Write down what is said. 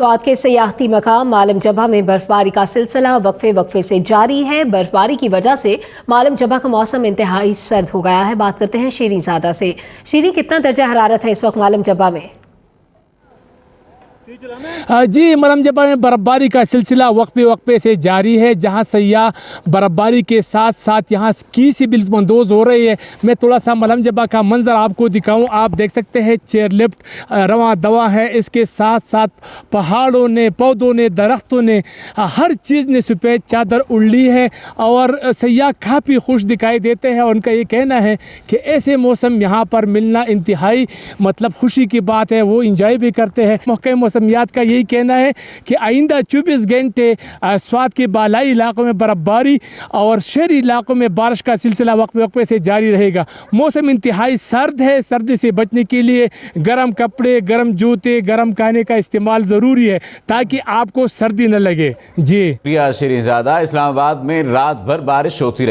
स्वाद के सियाहती मकाम मालम जबा में बर्फबारी का सिलसिला वक्फे से जारी है। बर्फबारी की वजह से मालम जबा का मौसम इंतहाई सर्द हो गया है। बात करते हैं शीरीन ज़ादा से। शीरीन, कितना दर्जा हरारत है इस वक्त मालम जबा में? जी, मालम जबा में बर्फबारी का सिलसिला वक्फे से जारी है, जहां सयाह बर्फबारी के साथ साथ यहाँ स्की से भी लुत्फ़अंदोज़ हो रही है। मैं थोड़ा सा मालम जबा का मंजर आपको दिखाऊं। आप देख सकते हैं चेयर लिफ्ट रवां दवा है, इसके साथ साथ पहाड़ों ने, पौधों ने, दरख्तों ने, हर चीज़ ने सफ़ेद चादर उड़ ली है और सयाह काफ़ी खुश दिखाई देते हैं। उनका ये कहना है कि ऐसे मौसम यहाँ पर मिलना इंतहाई खुशी की बात है, वो इंजॉय भी करते हैं। महकमा मौसमियात का यही कहना है कि आइंदा 24 घंटे स्वात के बालाई इलाकों में बर्फबारी और शहरी इलाकों में बारिश का सिलसिला वक्फे से जारी रहेगा। मौसम इंतहाई सर्द है। सर्दी से बचने के लिए गर्म कपड़े, गर्म जूते, गर्म खाने का इस्तेमाल ज़रूरी है ताकि आपको सर्दी न लगे। जी, प्रिया शीरीन ज़ादा। इस्लामाबाद में रात भर बारिश होती रही।